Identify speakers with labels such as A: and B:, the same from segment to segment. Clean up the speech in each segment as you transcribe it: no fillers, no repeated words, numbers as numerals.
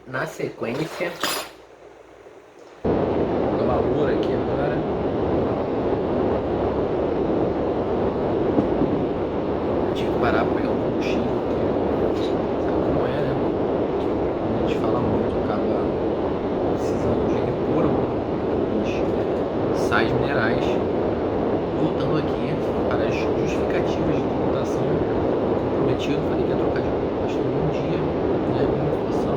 A: Na sequência, o valor aqui agora. Tive que parar para pegar um combustível, porque sabe como é, né? Quando a gente fala muito, acaba precisando de repor alguns sais minerais. Voltando aqui para as justificativas de tributação, comprometido, falei que ia trocar de pastor um dia, né? Inflação,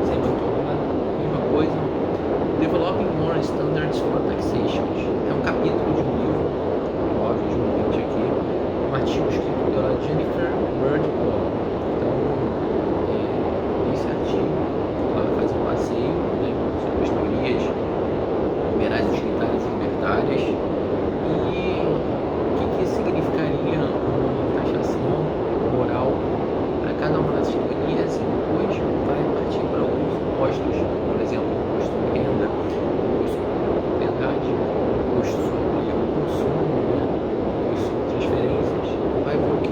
A: sempre tomada, mesma coisa. Developing More Standards for Taxation. É um capítulo de um livro, óbvio, de um vídeo aqui, um artigo escrito pela Jennifer Bird Paul. Então, esse artigo, ela vai fazer um passeio, né, sobre as teorias liberais, utilitárias e libertárias, e o que significaria uma taxação moral para cada uma das teorias, e depois vai partir para alguns impostos, por exemplo, imposto de renda, imposto sobre propriedade, imposto sobre o consumo, né, imposto sobre transferências. Vai ver o que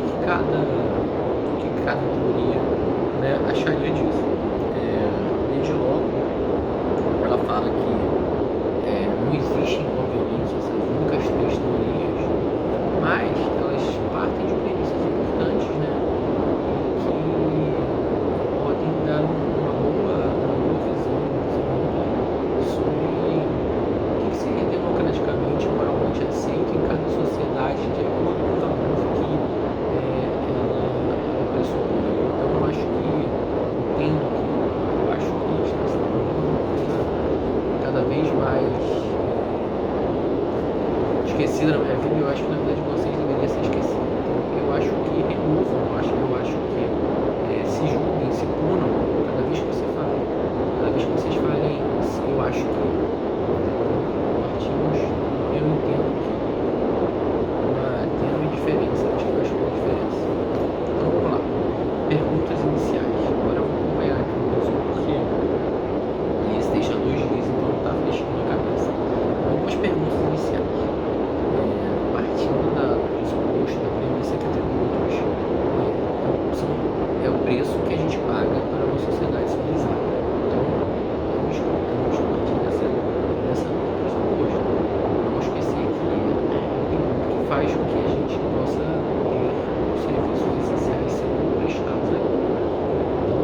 A: cada teoria, né, acharia disso. Desde logo, ela fala que não existem, obviamente, essas únicas três teorias, mas elas partem de premissas importantes, né, que podem dar uma boa visão sobre o que seria democraticamente, moralmente aceito em cada sociedade, de acordo com os valores que ela pressupõe. Então, eu acho que entendo que eu acho que a gente está se tornando uma coisa cada vez mais esquecida na minha vida. Eu acho que na vida de vocês deveria ser esquecida. Então, eu acho que removam, eu acho que se julguem, se punam cada vez que você fala, cada vez que vocês falem, eu acho que partimos, eu entendo que tem uma diferença, acho que faz toda a diferença. Então vamos lá, perguntas iniciais. Agora eu vou acompanhar aqui o resumo, porque esse deixa 2 dias, então não está fechando na cabeça. Algumas perguntas iniciais. Partindo do pressuposto, da premissa que tributos é o preço que a gente paga para uma sociedade civilizada. Então, estamos partindo dessa pressuposto. Não esquecer que é o tributo que faz com que a gente possa ter os serviços essenciais sendo prestados aí. Então,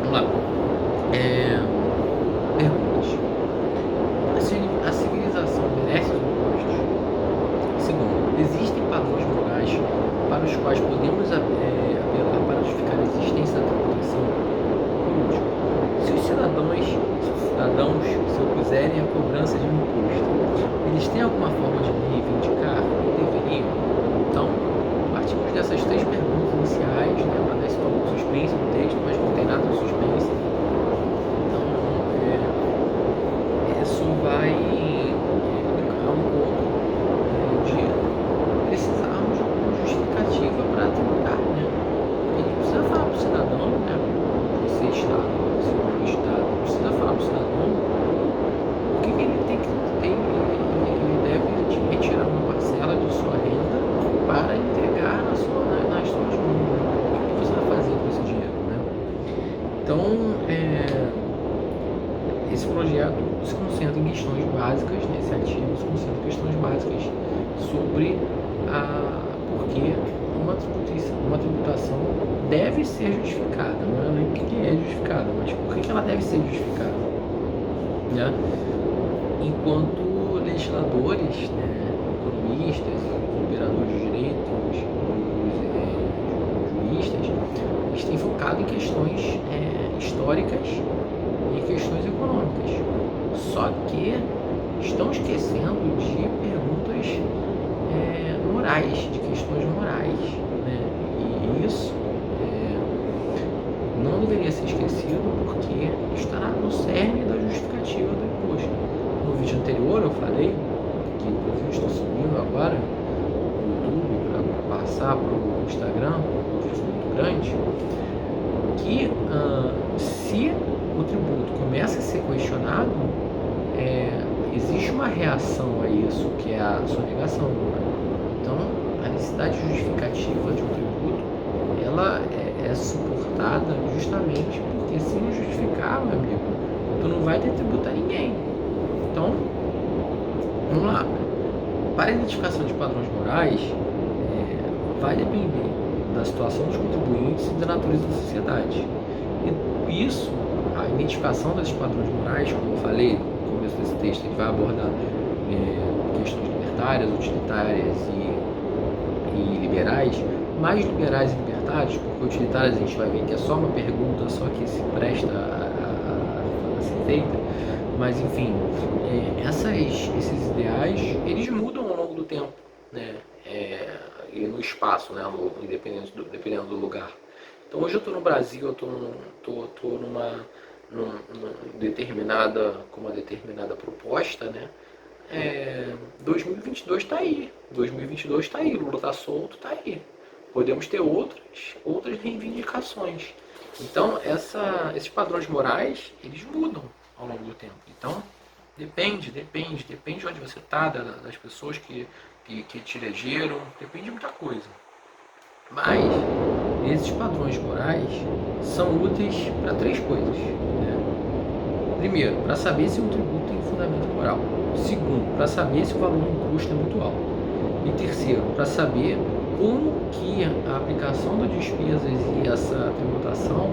A: vamos lá. Perguntas. A civilização merece os impostos? Segundo, existem padrões morais para os quais podemos apelar para justificar a existência da tributação? Por último, se os cidadãos, se opuserem à cobrança de um imposto, eles têm alguma forma de reivindicar? Deveriam? Então, partimos dessas 3 perguntas iniciais, né, para dar esse toque de suspense no texto, mas não tem nada de suspense. Então, isso vai a um ponto de precisarmos de uma justificativa para tributar, né? A gente precisa falar para o cidadão, né? Esse Estado, esse Estado precisa falar para o cidadão o que ele tem que ter. Ele deve retirar uma parcela de sua renda para entregar nas suas mãos, né? O que você vai fazer com esse dinheiro, né? Então, esse projeto se concentra em questões básicas, nesse artigo se concentra em questões básicas sobre por que uma tributação deve ser justificada. Não é nem o que é justificada, mas por que ela deve ser justificada, né? Enquanto legisladores, né, economistas, operadores de direito, juristas, eles têm focado em questões históricas e questões econômicas, só que estão esquecendo de perguntas morais, de questões morais, né? E isso não deveria ser esquecido, porque estará no cerne da justificativa do imposto. No vídeo anterior eu falei, que inclusive estou subindo agora no YouTube para passar para o Instagram, um vídeo muito grande, que se o tributo começa a ser questionado, existe uma reação a isso, que é a sonegação. Então, a necessidade justificativa de um tributo, ela é suportada justamente porque, se não justificar, meu amigo, tu não vai ter tributo a ninguém. Então, vamos lá. Para a identificação de padrões morais, vai depender da situação dos contribuintes e da natureza da sociedade. E isso, a identificação desses padrões morais, como eu falei no começo desse texto, ele vai abordar questões libertárias, utilitárias e liberais, mais liberais e libertários, porque utilitárias a gente vai ver que é só uma pergunta, só que se presta a ser feita, mas enfim, esses ideais, eles mudam ao longo do tempo, né? E no espaço, né? Dependendo do lugar. Então hoje eu estou no Brasil, eu estou numa determinada proposta, né? 2022 está aí, 2022 está aí, Lula está solto, está aí. Podemos ter outras reivindicações. Então esses padrões morais, eles mudam ao longo do tempo. Então depende de onde você está, das pessoas que te elegeram, depende de muita coisa. Mas esses padrões morais são úteis para 3 coisas, né? Primeiro, para saber se um tributo tem fundamento moral. Segundo, para saber se o valor do custo é muito alto. E terceiro, para saber como que a aplicação das despesas e essa tributação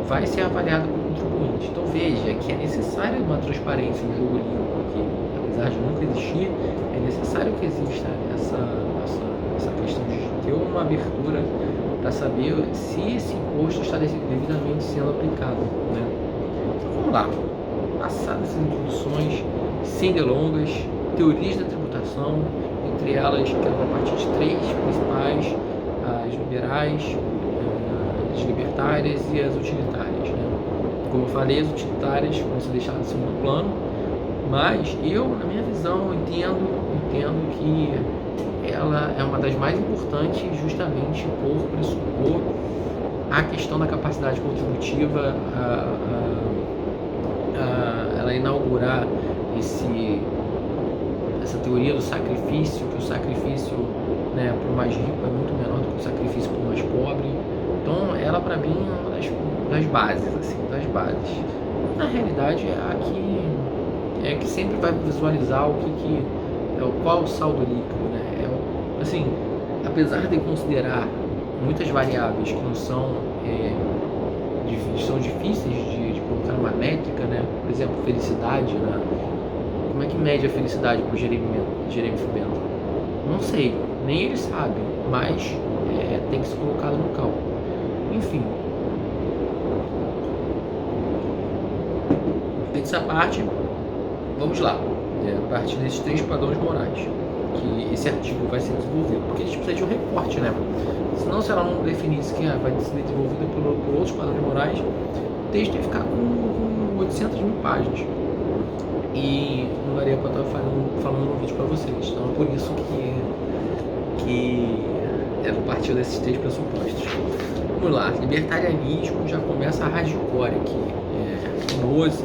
A: vai ser avaliada pelo contribuinte. Então veja que é necessário uma transparência no jogo limpo, porque apesar de nunca existir, é necessário que exista essa questão de ter uma abertura para saber se esse imposto está devidamente sendo aplicado, né? Então vamos lá, passadas essas introduções, sem delongas, teorias da tributação, entre elas que eram a partir de 3 principais: as liberais, as libertárias e as utilitárias, né? Como eu falei, as utilitárias vão ser deixadas em segundo plano, mas eu, na minha visão, entendo que ela é uma das mais importantes, justamente por pressupor a questão da capacidade contributiva, ela inaugurar essa teoria do sacrifício, que o sacrifício, né, para o mais rico é muito menor do que o sacrifício para o mais pobre. Então ela, para mim, é uma das bases, assim, das bases. Na realidade é a que sempre vai visualizar qual o saldo líquido, né? Assim, apesar de considerar muitas variáveis que não são difíceis de colocar uma métrica, né? Por exemplo, felicidade, né? Como é que mede a felicidade para o Jeremy Fubento? Não sei, nem ele sabe, mas tem que ser colocado no cálculo. Enfim, feita essa parte, vamos lá. A partir desses 3 padrões morais que esse artigo vai ser desenvolvido, porque a gente precisa de um recorte, né? Senão, se ela não definisse que vai ser desenvolvida por outros padrões morais, o texto ia ficar com 800 mil páginas e não daria para estar falando no vídeo para vocês. Então é por isso que eu partiu desses 3 pressupostos. Vamos lá, libertarianismo já começa a hardcore aqui.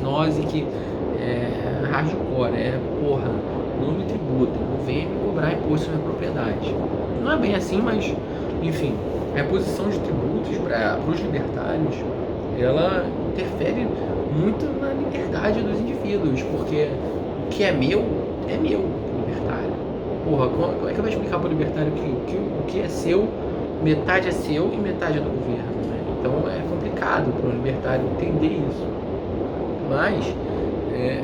A: Nose que hardcore, porra, não me tributa, não venha me cobrar imposto sobre a propriedade. Não é bem assim, mas enfim, a imposição de tributos para os libertários, ela interfere muito na liberdade dos indivíduos, porque o que é meu pro libertário. Porra, como é que vai explicar para o libertário que o que é seu, metade é seu e metade é do governo, né? Então é complicado para o libertário entender isso. Mas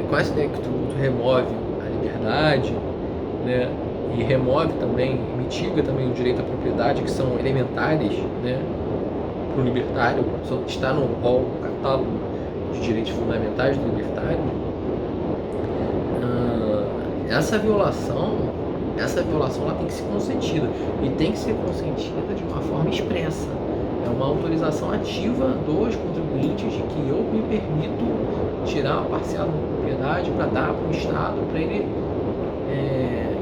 A: com essa ideia que o tributo remove a liberdade, né, e remove também, mitiga também o direito à propriedade, que são elementares, né, para o libertário, está no rol, no catálogo de direitos fundamentais do libertário. Essa violação ela tem que ser consentida, e tem que ser consentida de uma forma expressa. É uma autorização ativa dos contribuintes de que eu me permito tirar uma parcela da propriedade para dar para o Estado, para ele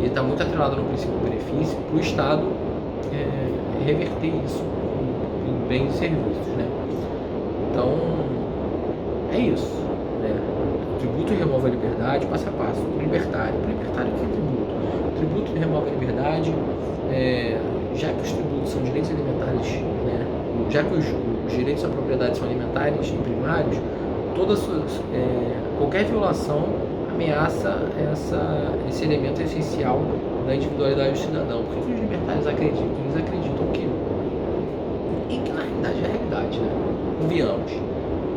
A: está muito atrelado no princípio do benefício, para o Estado reverter isso em bens e serviços, né? Então é isso, né? O tributo remove a liberdade passo a passo. O libertário que é tributo? O tributo remove a liberdade, já que os tributos são direitos elementares, né? já que os direitos à propriedade são elementares e primários, qualquer violação ameaça esse elemento essencial da individualidade do cidadão. Por que os libertários acreditam? Eles acreditam que na realidade é a realidade, né? Convenhamos,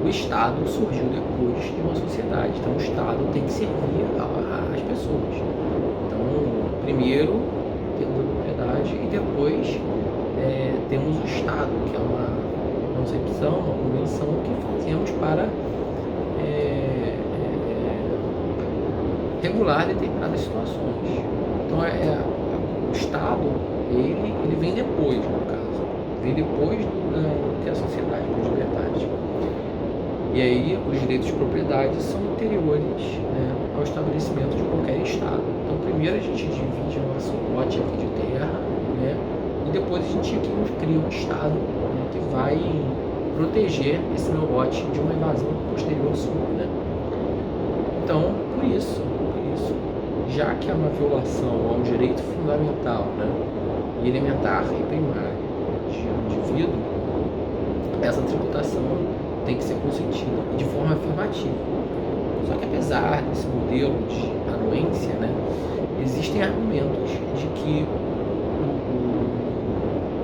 A: o Estado surgiu depois de uma sociedade, então o Estado tem que servir às pessoas. Então, primeiro temos a propriedade e depois temos o Estado, que é uma concepção, uma convenção que fazemos para regular determinadas situações. Então, o Estado, ele vem depois, no caso. Vem depois do que a sociedade dos libertários. E aí, os direitos de propriedade são anteriores, né, ao estabelecimento de qualquer Estado. Então, primeiro a gente divide o nosso lote aqui de terra, né, e depois a gente cria um Estado, né, que vai proteger esse meu lote de uma invasão posterior sua, né. Então, por isso, já que há uma violação a um direito fundamental, né, e elementar e primário de um indivíduo, essa tributação tem que ser consentida de forma afirmativa. Só que apesar desse modelo de anuência, né, existem argumentos de que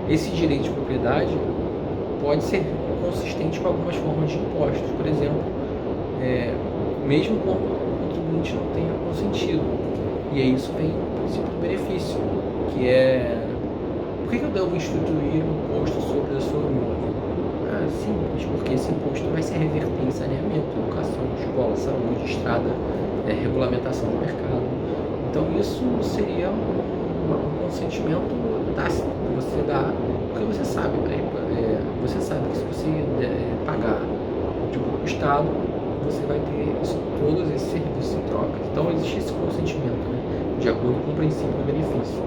A: esse direito de propriedade pode ser consistente com algumas formas de impostos, por exemplo, mesmo quando o contribuinte não tenha consentido. E aí isso vem do princípio do benefício, que é: por que eu devo instituir um imposto sobre a sua imóvel? Simples, porque esse imposto vai se reverter em saneamento, educação, escola, saúde, estrada, regulamentação do mercado. Então isso seria um consentimento tácito que você dá, porque você sabe, você sabe que se você pagar o Estado, você vai ter todos esses serviços em troca. Então existe esse consentimento, né, de acordo com o princípio do benefício.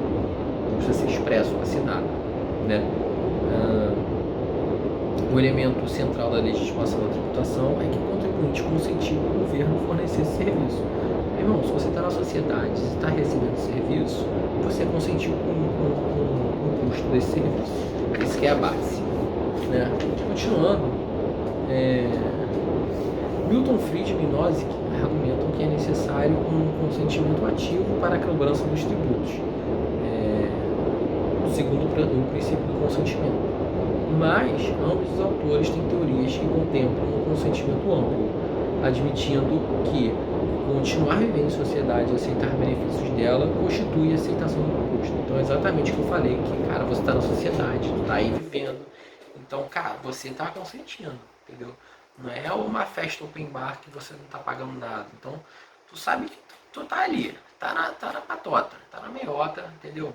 A: Não precisa ser expresso, assinado, né? O elemento central da legitimação da tributação é que o contribuinte consentiu que o governo fornecer esse serviço. Irmão, se você está na sociedade, se está recebendo serviço, você consentiu com o custo desse serviço. Isso que é a base, né? Continuando, Milton Friedman e Nozick argumentam que é necessário um consentimento ativo para a cobrança dos tributos, segundo o princípio do consentimento. Mas ambos os autores têm teorias que contemplam um consentimento amplo, admitindo que continuar vivendo em sociedade e aceitar benefícios dela constitui a aceitação do imposto. Então é exatamente o que eu falei, que, cara, você está na sociedade, tu está aí vivendo, então, cara, você está consentindo, entendeu? Não é uma festa open bar que você não está pagando nada. Então, tu sabe que tu tá ali, tá na patota, tá na meiota, entendeu?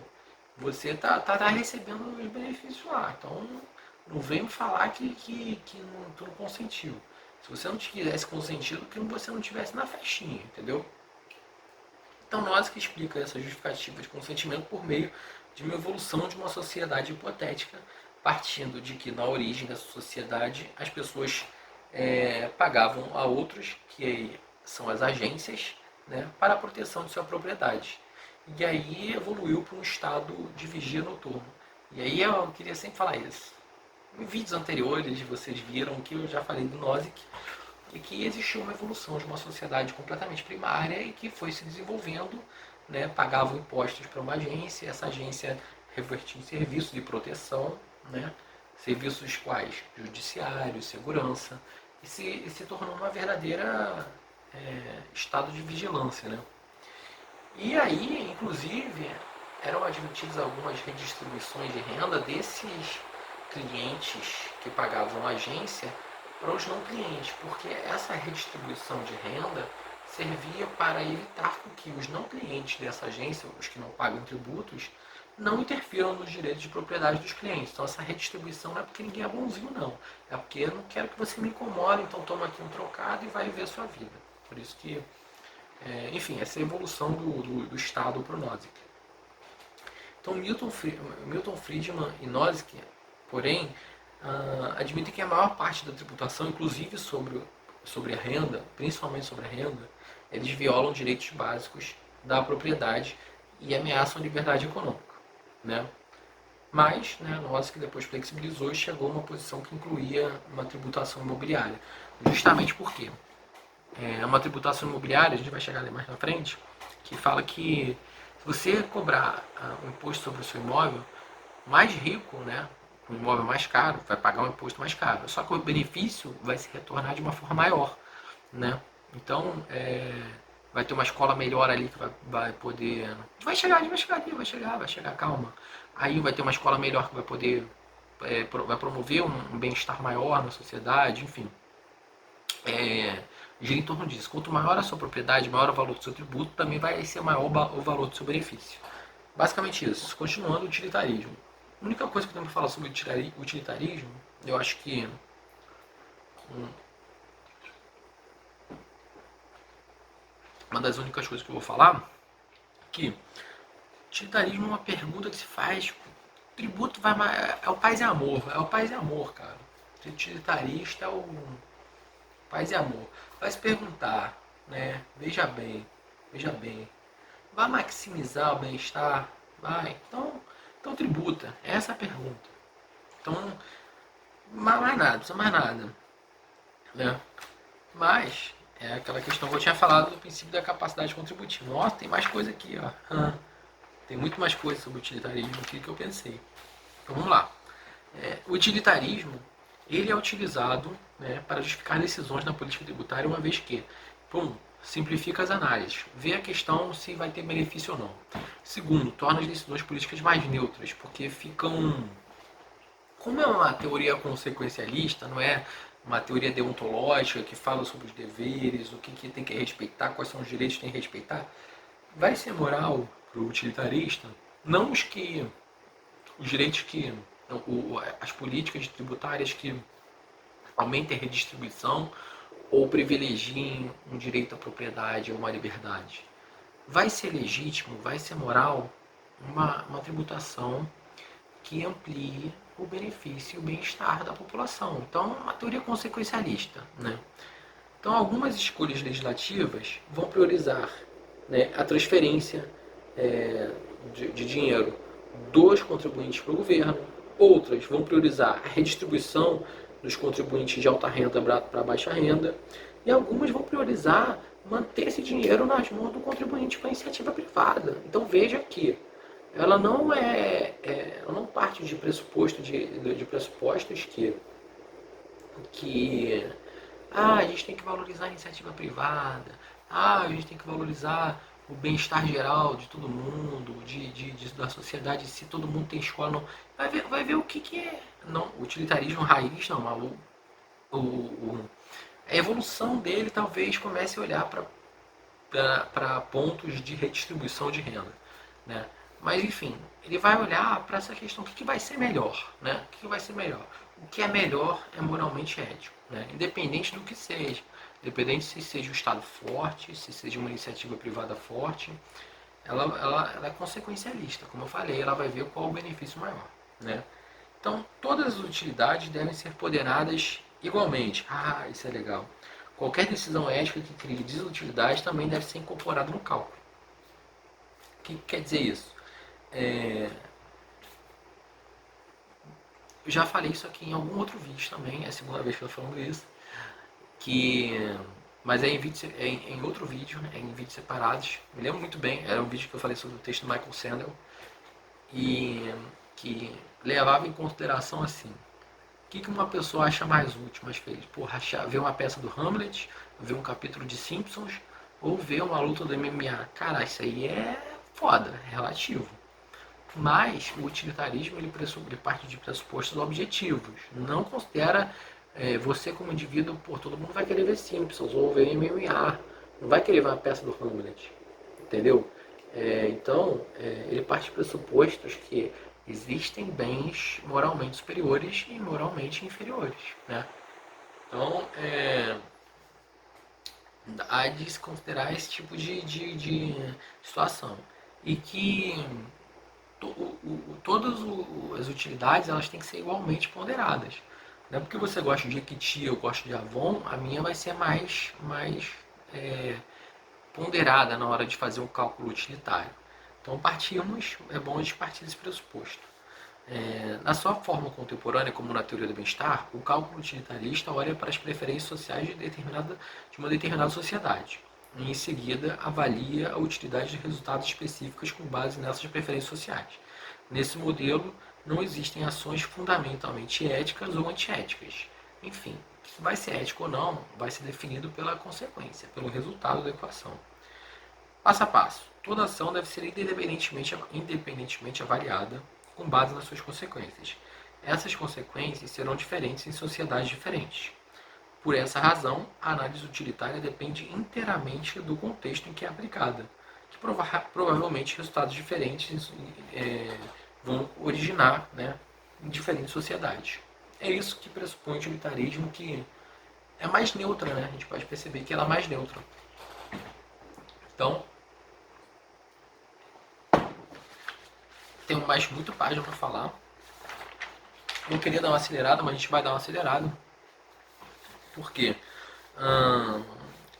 A: Você tá recebendo os benefícios lá. Então, não vem me falar que tu não consentiu. Se você não tivesse consentido, que você não tivesse na festinha, entendeu? Então, nós que explica essa justificativa de consentimento por meio de uma evolução de uma sociedade hipotética, partindo de que na origem dessa sociedade as pessoas pagavam a outros, que são as agências, né, para a proteção de sua propriedade. E aí evoluiu para um estado de vigia noturno. E aí eu queria sempre falar isso. Em vídeos anteriores vocês viram que eu já falei do Nozick, e que existiu uma evolução de uma sociedade completamente primária e que foi se desenvolvendo, né, pagavam impostos para uma agência, essa agência revertia em serviços de proteção, né, serviços quais? Judiciário, segurança, e se tornou uma verdadeira estado de vigilância, né? E aí, inclusive, eram admitidas algumas redistribuições de renda desses clientes que pagavam a agência para os não clientes, porque essa redistribuição de renda servia para evitar que os não clientes dessa agência, os que não pagam tributos, não interfiram nos direitos de propriedade dos clientes. Então essa redistribuição não é porque ninguém é bonzinho, não. É porque eu não quero que você me incomode, então toma aqui um trocado e vai viver a sua vida. Por isso que, enfim, essa é a evolução do Estado para o Nozick. Então Milton Friedman e Nozick, porém, admitem que a maior parte da tributação, inclusive sobre a renda, principalmente sobre a renda, eles violam direitos básicos da propriedade e ameaçam a liberdade econômica, né? Mas, né, nossa, que depois flexibilizou e chegou a uma posição que incluía uma tributação imobiliária. Justamente porque é uma tributação imobiliária, a gente vai chegar ali mais na frente, que fala que se você cobrar um imposto sobre o seu imóvel, mais rico, né, o imóvel mais caro, vai pagar um imposto mais caro. Só que o benefício vai se retornar de uma forma maior, né? Então, vai ter uma escola melhor ali que vai poder... Vai chegar, vai chegar, calma. Aí vai ter uma escola melhor que vai poder... vai promover um bem-estar maior na sociedade, enfim. Gira em torno disso. Quanto maior a sua propriedade, maior o valor do seu tributo, também vai ser maior o valor do seu benefício. Basicamente isso. Continuando o utilitarismo. A única coisa que eu tenho para falar sobre utilitarismo, eu acho que uma das únicas coisas que eu vou falar, que utilitarismo é uma pergunta que se faz, tributo vai é o paz e amor, cara. O utilitarista é o paz e amor. Vai se perguntar, né? Veja bem, vai maximizar o bem-estar? Vai. Então tributa. Essa é a pergunta. Então, mais nada, precisa mais nada. Né? Mas, é aquela questão que eu tinha falado do princípio da capacidade contributiva. Nossa, tem mais coisa aqui, ó. Tem muito mais coisa sobre utilitarismo aqui que eu pensei. Então vamos lá. O utilitarismo, ele é utilizado, né, para justificar decisões na política tributária, uma vez que, simplifica as análises, vê a questão se vai ter benefício ou não. Segundo, torna as decisões políticas mais neutras, porque ficam... Como é uma teoria consequencialista, não é uma teoria deontológica que fala sobre os deveres, o que tem que respeitar, quais são os direitos que tem que respeitar, vai ser moral para o utilitarista, não os direitos que, as políticas tributárias que aumentem a redistribuição ou privilegiem um direito à propriedade ou uma liberdade. Vai ser legítimo, vai ser moral uma tributação que amplie o benefício e o bem-estar da população. Então, uma teoria consequencialista. Né? Então, algumas escolhas legislativas vão priorizar, né, a transferência de dinheiro dos contribuintes para o governo, outras vão priorizar a redistribuição dos contribuintes de alta renda para baixa renda, e algumas vão priorizar manter esse dinheiro nas mãos do contribuinte para a iniciativa privada. Então veja que ela não ela não parte de pressupostos que a gente tem que valorizar a iniciativa privada, a gente tem que valorizar o bem-estar geral de todo mundo, da sociedade, se todo mundo tem escola, não. Vai ver o que é. Não, o utilitarismo raiz, não, mas a evolução dele talvez comece a olhar para pontos de redistribuição de renda. Né? Mas enfim, ele vai olhar para essa questão, o que vai ser melhor, né? O que vai ser melhor? O que é melhor é moralmente ético, né? Independente do que seja, independente se seja um Estado forte, se seja uma iniciativa privada forte, ela é consequencialista, como eu falei, ela vai ver qual é o benefício maior, né? Então, todas as utilidades devem ser ponderadas igualmente. Ah, isso é legal. Qualquer decisão ética que crie desutilidade também deve ser incorporada no cálculo. O que quer dizer isso? Eu já falei isso aqui em algum outro vídeo também, é a segunda vez que eu estou falando isso, mas em outro vídeo, em vídeos separados. Me lembro muito bem, era um vídeo que eu falei sobre o texto do Michael Sandel, e que levava em consideração assim, o que uma pessoa acha mais útil, mais feliz? Porra, ver uma peça do Hamlet, ver um capítulo de Simpsons, ou ver uma luta do MMA. Cara, isso aí é foda, é relativo. Mas o utilitarismo ele parte de pressupostos objetivos. Não considera você como indivíduo, todo mundo vai querer ver Simpsons ou ver MMA. Não vai querer ver uma peça do Hamlet. Entendeu? Então, ele parte de pressupostos que existem bens moralmente superiores e moralmente inferiores. Né? Então, há de se considerar esse tipo de situação. E que todas as utilidades elas têm que ser igualmente ponderadas. Não é porque você gosta de Equity, eu gosto de Avon, a minha vai ser mais ponderada na hora de fazer um cálculo utilitário. Então é bom a gente partir desse pressuposto. Na sua forma contemporânea, como na teoria do bem-estar, o cálculo utilitarista olha para as preferências sociais de uma determinada sociedade. E, em seguida, avalia a utilidade de resultados específicos com base nessas preferências sociais. Nesse modelo, não existem ações fundamentalmente éticas ou antiéticas. Enfim, se vai ser ético ou não, vai ser definido pela consequência, pelo resultado da equação. Passo a passo. Toda ação deve ser independentemente avaliada com base nas suas consequências. Essas consequências serão diferentes em sociedades diferentes. Por essa razão, a análise utilitária depende inteiramente do contexto em que é aplicada, que provavelmente resultados diferentes vão originar, né, em diferentes sociedades. É isso que pressupõe o utilitarismo, que é mais neutra, né? A gente pode perceber que ela é mais neutra. Então, tenho mais muita página para falar. Eu queria dar uma acelerada, mas a gente vai dar uma acelerada. Por quê?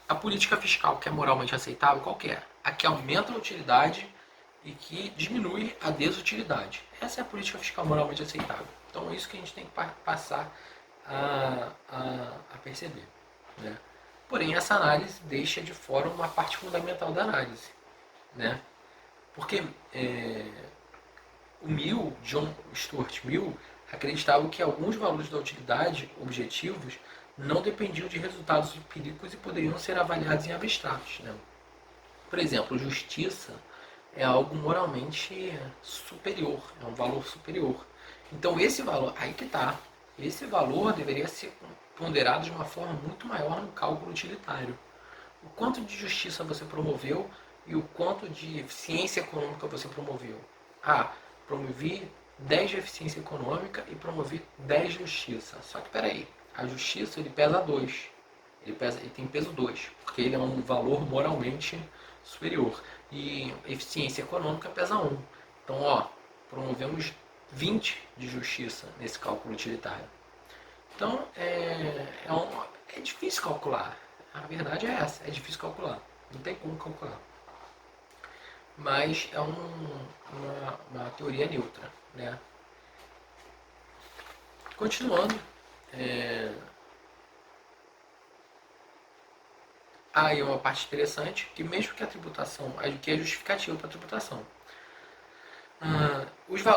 A: A política fiscal que é moralmente aceitável, qual que é? A que aumenta a utilidade e que diminui a desutilidade. Essa é a política fiscal moralmente aceitável. Então é isso que a gente tem que passar a perceber. Né? Porém, essa análise deixa de fora uma parte fundamental da análise. Né? Porque o John Stuart Mill, acreditava que alguns valores da utilidade objetivos não dependiam de resultados empíricos e poderiam ser avaliados em abstratos. Né? Por exemplo, justiça é algo moralmente superior, é um valor superior. Então esse valor, aí que está, esse valor deveria ser ponderado de uma forma muito maior no cálculo utilitário. O quanto de justiça você promoveu e o quanto de eficiência econômica você promoveu. Promovi 10 de eficiência econômica e promovi 10 de justiça. Só que peraí, a justiça ele pesa 2. Ele tem peso 2, porque ele é um valor moralmente superior. E eficiência econômica pesa 1. Então, promovemos 20 de justiça nesse cálculo utilitário. Então, é difícil calcular. A verdade é essa, é difícil calcular. Não tem como calcular. Mas é uma teoria neutra. Né? Continuando, aí uma parte interessante, que mesmo que a tributação, que é justificativa para a tributação,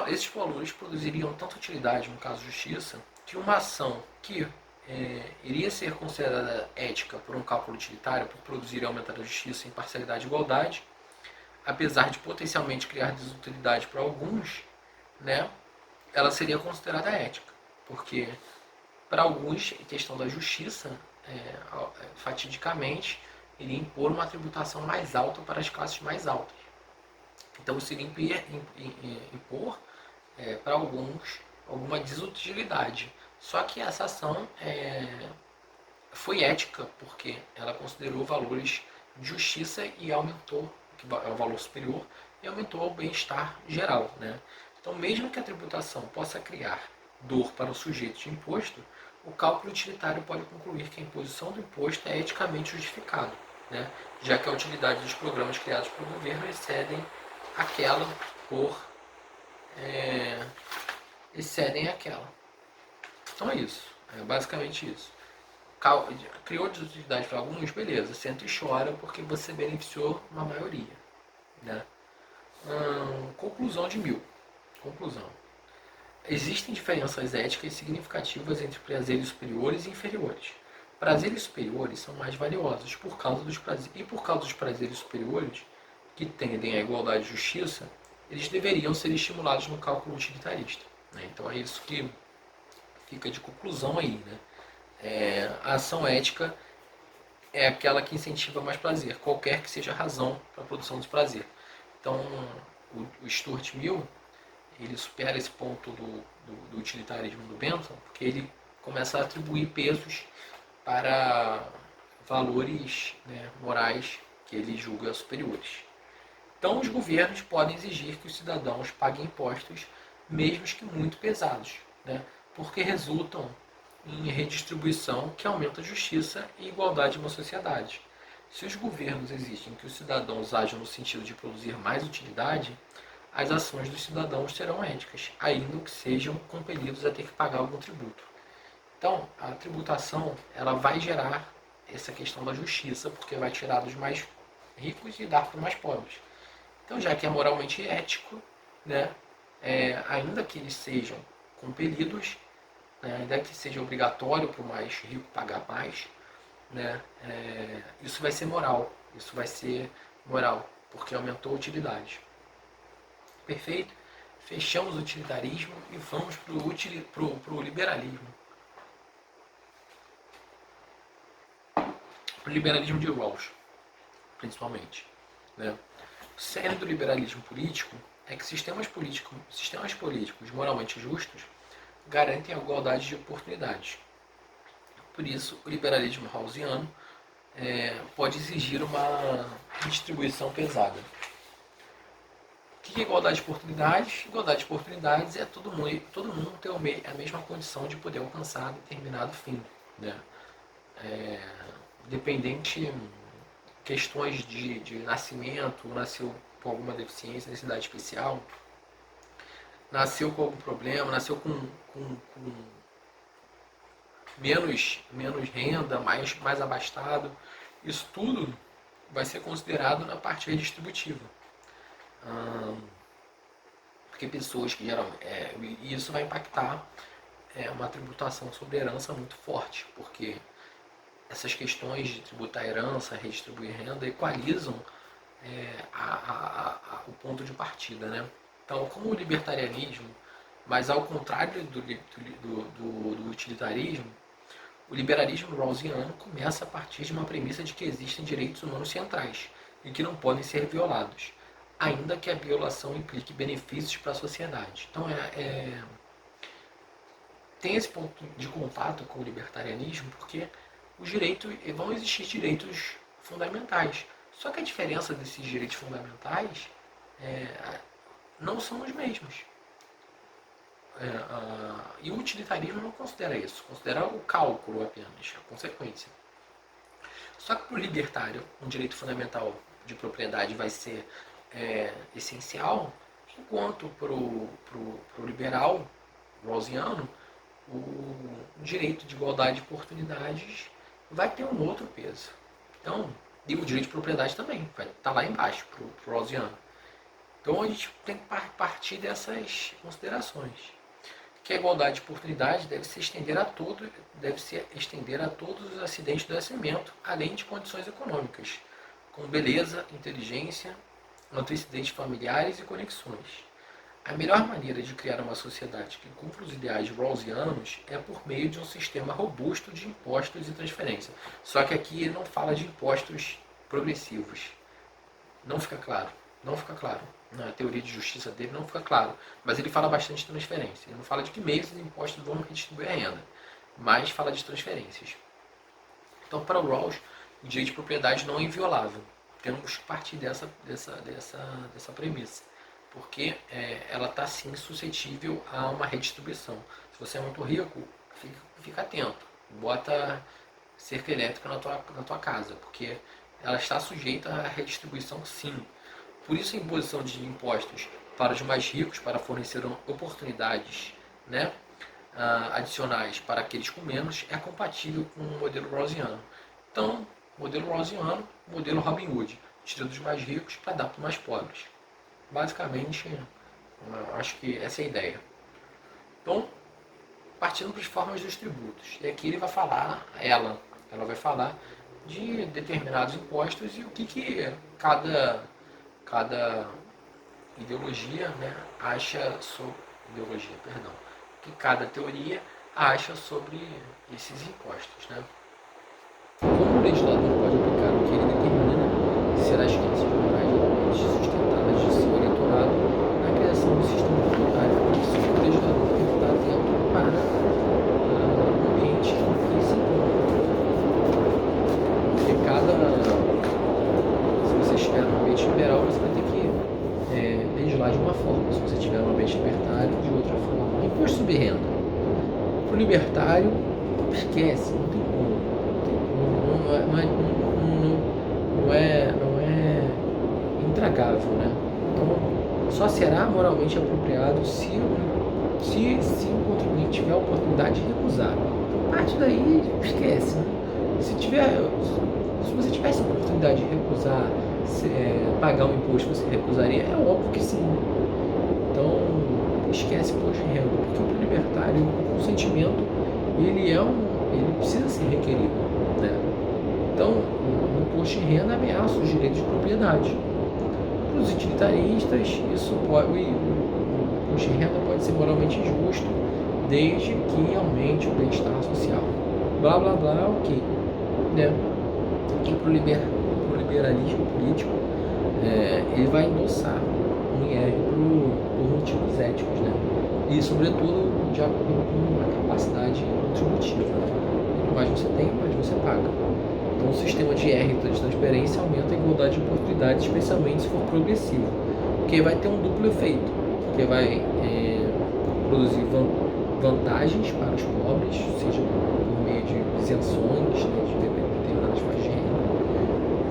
A: esses valores produziriam tanta utilidade, no caso justiça, que uma ação que iria ser considerada ética por um cálculo utilitário, por produzir e aumentar a justiça, imparcialidade e igualdade, apesar de potencialmente criar desutilidade para alguns, né, ela seria considerada ética, porque para alguns a questão da justiça, fatidicamente, iria impor uma tributação mais alta para as classes mais altas. Então isso iria impor para alguns alguma desutilidade. Só que essa ação foi ética, porque ela considerou valores de justiça e aumentou, que é o valor superior, e aumentou o bem-estar geral. Né? Então, mesmo que a tributação possa criar dor para o sujeito de imposto, o cálculo utilitário pode concluir que a imposição do imposto é eticamente justificado, né? Já que a utilidade dos programas criados pelo governo excedem aquela excedem aquela. Então é isso, é basicamente isso. Criou desutilidade para alguns, beleza, senta e chora porque você beneficiou uma maioria. Né? Conclusão de Mill. Conclusão. Existem diferenças éticas significativas entre prazeres superiores e inferiores. Prazeres superiores são mais valiosos por causa dos prazeres superiores, que tendem à igualdade e justiça, eles deveriam ser estimulados no cálculo utilitarista. Né? Então é isso que fica de conclusão aí. Né? A ação ética é aquela que incentiva mais prazer, qualquer que seja a razão para a produção desse prazer. Então, o Stuart Mill, ele supera esse ponto do utilitarismo do Bentham, porque ele começa a atribuir pesos para valores, né, morais que ele julga superiores. Então, os governos podem exigir que os cidadãos paguem impostos, mesmo que muito pesados, né, porque resultam em redistribuição que aumenta a justiça e igualdade em uma sociedade. Se os governos exigem que os cidadãos ajam no sentido de produzir mais utilidade, as ações dos cidadãos serão éticas, ainda que sejam compelidos a ter que pagar algum tributo. Então, a tributação ela vai gerar essa questão da justiça, porque vai tirar dos mais ricos e dar para os mais pobres. Então, já que é moralmente ético, né, ainda que eles sejam compelidos, né, ainda que seja obrigatório para o mais rico pagar mais, né, isso vai ser moral. Isso vai ser moral, porque aumentou a utilidade. Perfeito? Fechamos o utilitarismo e vamos para o liberalismo. O liberalismo de Rawls, principalmente. Né? O cerne do liberalismo político é que sistemas políticos moralmente justos garantem a igualdade de oportunidades. Por isso, o liberalismo rawlsiano pode exigir uma distribuição pesada. O que é igualdade de oportunidades? Igualdade de oportunidades é todo mundo ter a mesma condição de poder alcançar determinado fim. Né? Dependente questões de nascimento, nasceu com alguma deficiência, necessidade especial, nasceu com algum problema, nasceu com menos renda, mais abastado, isso tudo vai ser considerado na parte redistributiva. Porque pessoas que geralmente. E isso vai impactar uma tributação sobre herança muito forte, porque essas questões de tributar herança, redistribuir renda, equalizam o ponto de partida. Né? Então, como o libertarianismo, mas ao contrário do utilitarismo, o liberalismo rawlsiano começa a partir de uma premissa de que existem direitos humanos centrais e que não podem ser violados, ainda que a violação implique benefícios para a sociedade. Então, tem esse ponto de contato com o libertarianismo, porque vão existir direitos fundamentais. Só que a diferença desses direitos fundamentais não são os mesmos. E o utilitarismo não considera isso, considera o cálculo apenas, a consequência. Só que para o libertário, um direito fundamental de propriedade vai ser essencial, enquanto para o liberal rawlsiano, o direito de igualdade de oportunidades vai ter um outro peso. Então, e o direito de propriedade também, vai estar lá embaixo para o rawlsiano. Então a gente tem que partir dessas considerações. Que a igualdade de oportunidade deve se estender a todos os acidentes do nascimento, além de condições econômicas, como beleza, inteligência, antecedentes familiares e conexões. A melhor maneira de criar uma sociedade que cumpra os ideais rawlsianos é por meio de um sistema robusto de impostos e transferência. Só que aqui ele não fala de impostos progressivos. Não fica claro. Na teoria de justiça dele não fica claro. Mas ele fala bastante de transferência. Ele não fala de que meios os impostos vão redistribuir a renda, mas fala de transferências. Então, para o Rawls, o direito de propriedade não é inviolável. Temos que partir dessa premissa. Porque ela está sim suscetível a uma redistribuição. Se você é muito rico, fica atento. Bota cerca elétrica na tua casa, porque ela está sujeita à redistribuição sim. Por isso a imposição de impostos para os mais ricos, para fornecer oportunidades, né, adicionais para aqueles com menos, é compatível com o modelo rawlsiano. Então, modelo rawlsiano, modelo Robin Hood, tira dos mais ricos para dar para os mais pobres. Basicamente, acho que essa é a ideia. Então, partindo para as formas dos tributos. E aqui ele vai falar, ela vai falar de determinados impostos e o que cada ideologia, né, acha sobre o que cada teoria acha sobre esses impostos. Né? Como o legislador pode aplicar o que ele determina, será as crenças morais geralmente sustentadas de seu eleitorado na criação do sistema tributário. Por isso, o legislador tem que estar atento para o ambiente em que se encontra. Se você estiver no ambiente liberal, você vai ter que legislar de uma forma. Se você estiver no ambiente libertário, de outra forma. Imposto sobre renda. Para o libertário, esquece, não tem como. Não é intragável, né? Então, só será moralmente apropriado se o contribuinte tiver a oportunidade de recusar. Parte daí, esquece, né? Se você tivesse a oportunidade de recusar, pagar um imposto, você recusaria? É óbvio que sim. Então, esquece imposto de renda, porque para o libertário, o consentimento, ele precisa ser requerido, né? Então, o imposto de renda ameaça os direitos de propriedade. Para os utilitaristas, o imposto de renda pode ser moralmente justo, desde que aumente o bem-estar social. Blá, blá, blá, ok. Né? E para o liberalismo político, ele vai endossar um IR por motivos éticos, né? E, sobretudo, de acordo com a capacidade contributiva. Quanto mais você tem, mais você paga. Então, o sistema de IR de transparência aumenta a igualdade de oportunidades, especialmente se for progressivo, porque vai ter um duplo efeito, que vai produzir vantagens para os pobres, seja por meio de isenções, né, de determinadas faixas de renda,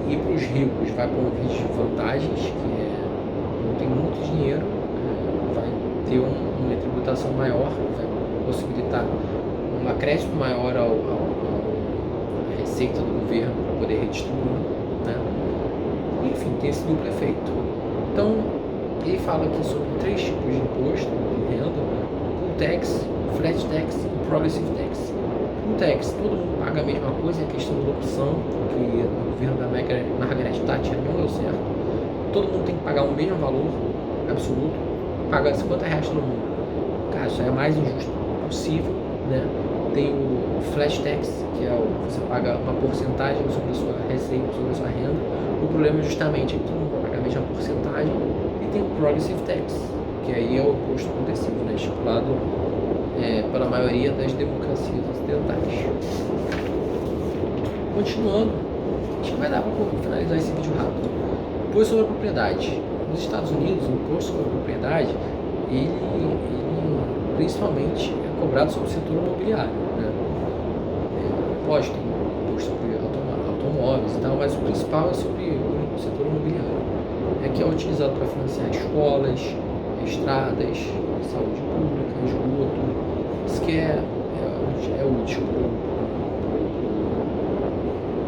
A: e para os ricos vai promover desvantagens, que não tem muito dinheiro, vai ter uma tributação maior, vai possibilitar um acréscimo maior à receita do governo para poder redistribuir, né? Enfim, tem esse duplo efeito. Então, ele fala aqui sobre 3 tipos de imposto de renda: pool tax, flat tax e progressive tax. Pool tax, todo mundo paga a mesma coisa, é questão da opção, que no governo da Margaret Thatcher não deu certo. Todo mundo tem que pagar o mesmo valor absoluto, paga R$50 todo mundo. Cara, isso é o mais injusto possível, né? Tem o flat tax, que você paga uma porcentagem sobre a sua receita, sobre a sua renda. O problema é justamente que todo mundo vai pagar a mesma porcentagem. E tem o progressive tax, que aí é o imposto progressivo, né? Estipulado pela maioria das democracias ocidentais. Continuando, acho que vai dar para finalizar esse vídeo rápido. Imposto sobre a propriedade. Nos Estados Unidos, o imposto sobre a propriedade, ele principalmente é cobrado sobre o setor imobiliário, né? Lógico, tem imposto sobre automóveis e tal, mas o principal é sobre o setor imobiliário, que é utilizado para financiar escolas, estradas, saúde pública, esgoto. Isso que é útil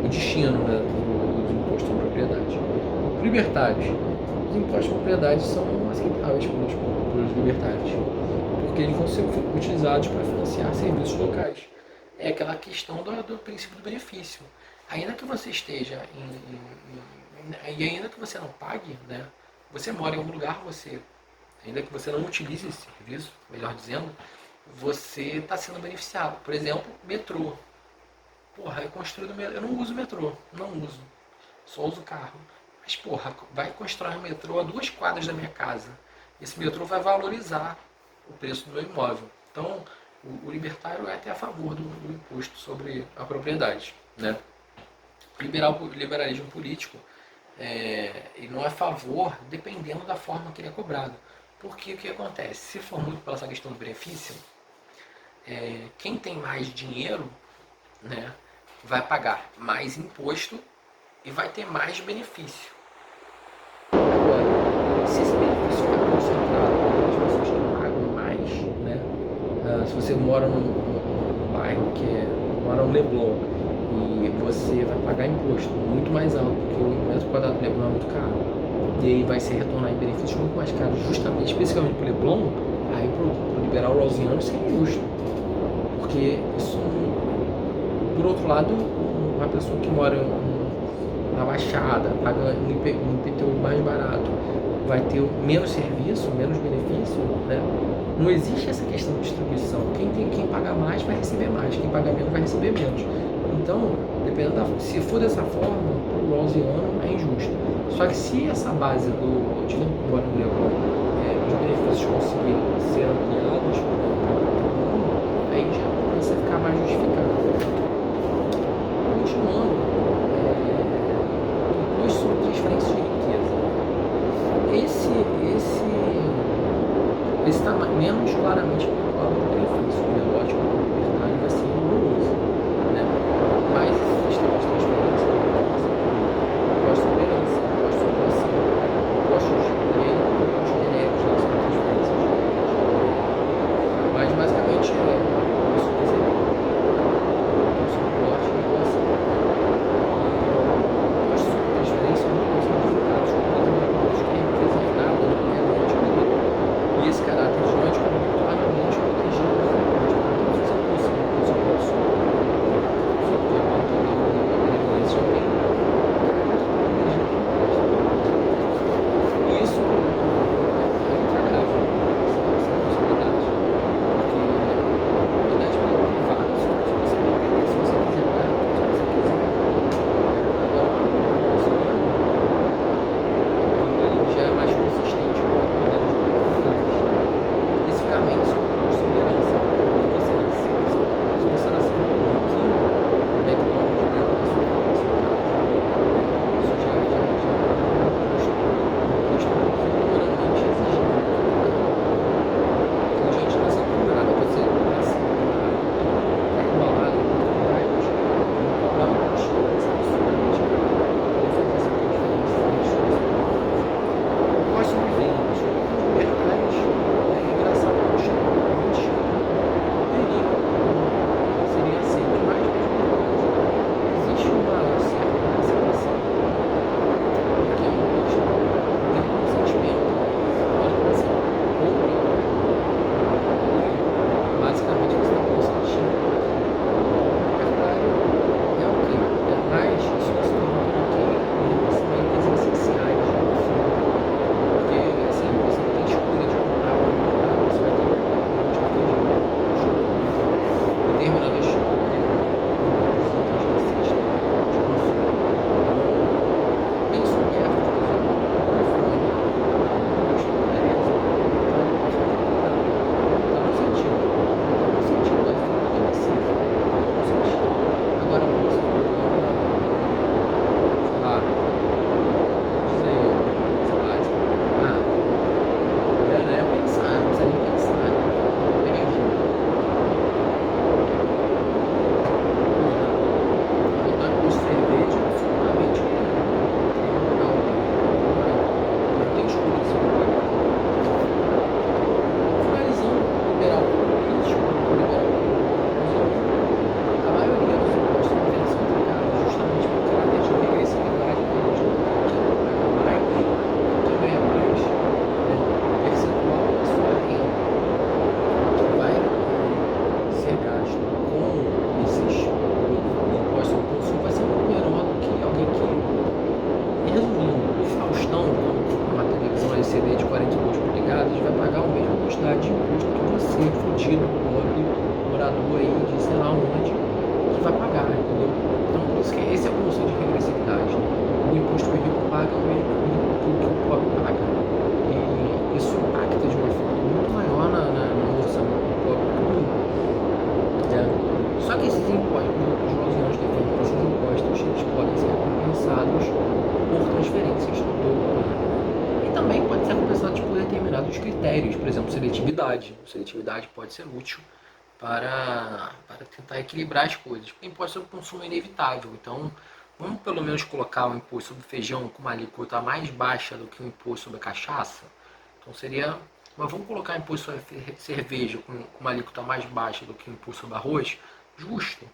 A: o destino, né, do imposto sobre propriedade. Libertários, os impostos de propriedade são aceitáveis pelos libertários, porque eles vão ser utilizados para financiar serviços locais. É aquela questão do princípio do benefício. Ainda que você esteja e ainda que você não pague, né, você mora em algum lugar, ainda que você não utilize esse serviço, melhor dizendo, você está sendo beneficiado. Por exemplo, metrô. Porra, é construído metrô. Eu não uso metrô, não uso. Só uso carro. Mas, porra, vai construir um metrô a 2 quadras da minha casa. Esse metrô vai valorizar o preço do meu imóvel. Então, o libertário é até a favor do imposto sobre a propriedade, né? O liberalismo político, ele não é a favor, dependendo da forma que ele é cobrado. Porque o que acontece? Se for muito pela essa questão do benefício, quem tem mais dinheiro, né, vai pagar mais imposto e vai ter mais benefício. Agora, se esse benefício ficar concentrado nas pessoas que pagam mais, né, se você mora num bairro mora no Leblon e você vai pagar imposto muito mais alto, porque o metro quadrado do Leblon é muito caro, e aí vai se retornar em benefícios muito mais caros, justamente, especialmente para o Leblon, aí para o liberal rosiano isso é injusto, porque isso, por outro lado, uma pessoa que mora na Baixada, paga um IPTU mais barato, vai ter menos serviço, menos benefício, né? Não existe essa questão de distribuição. Quem paga mais vai receber mais, quem paga menos vai receber menos. Então, se for dessa forma, o rosiano é injusto. Só que se essa base do título do Leblon, os benefícios conseguirem ser ampliados, aí já começa a ficar mais justificado. Continuando, imposto sobre transferência de riqueza. Esse está menos claramente vinculado ao benefício, e lógico que o libertário vai ser rigoroso, né? Mas esse sistema de transferência imposto sobre herança, imposto sobre doação, imposto de direito, imposto de Só que esses impostos, os losianos defendem que esses impostos eles podem ser compensados por transferências do governo. E também pode ser compensado por determinados critérios, por exemplo, seletividade. Seletividade pode ser útil para tentar equilibrar as coisas. O imposto sobre o consumo é inevitável, então vamos pelo menos colocar o imposto sobre feijão com uma alíquota mais baixa do que o imposto sobre a cachaça. Então seria. Mas vamos colocar o imposto sobre cerveja com uma alíquota mais baixa do que o imposto sobre arroz? Justo.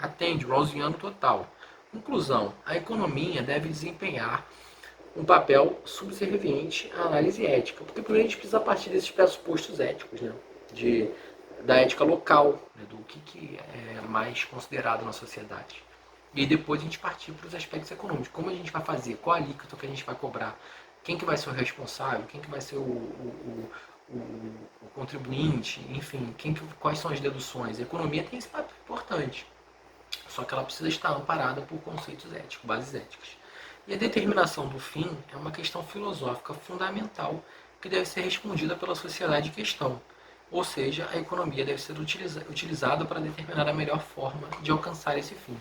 A: Atende o Rawlsiano total. Conclusão: a economia deve desempenhar um papel subserviente à análise ética, porque primeiro a gente precisa partir desses pressupostos éticos, né? Da ética local, né? Do que é mais considerado na sociedade. E depois a gente partir para os aspectos econômicos. Como a gente vai fazer? Qual a alíquota que a gente vai cobrar? Quem que vai ser o responsável? Quem que vai ser o contribuinte? Enfim, quais são as deduções? A economia tem esse papel importante. Só que ela precisa estar amparada por conceitos éticos, bases éticas. E a determinação do fim é uma questão filosófica fundamental que deve ser respondida pela sociedade em questão. Ou seja, a economia deve ser utilizada para determinar a melhor forma de alcançar esse fim.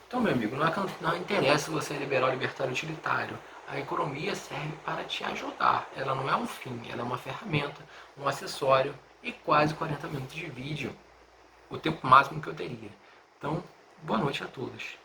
A: Então, meu amigo, não interessa você é liberal, libertário, utilitário. A economia serve para te ajudar. Ela não é um fim, ela é uma ferramenta, um acessório e quase 40 minutos de vídeo. O tempo máximo que eu teria. Então, boa noite a todos.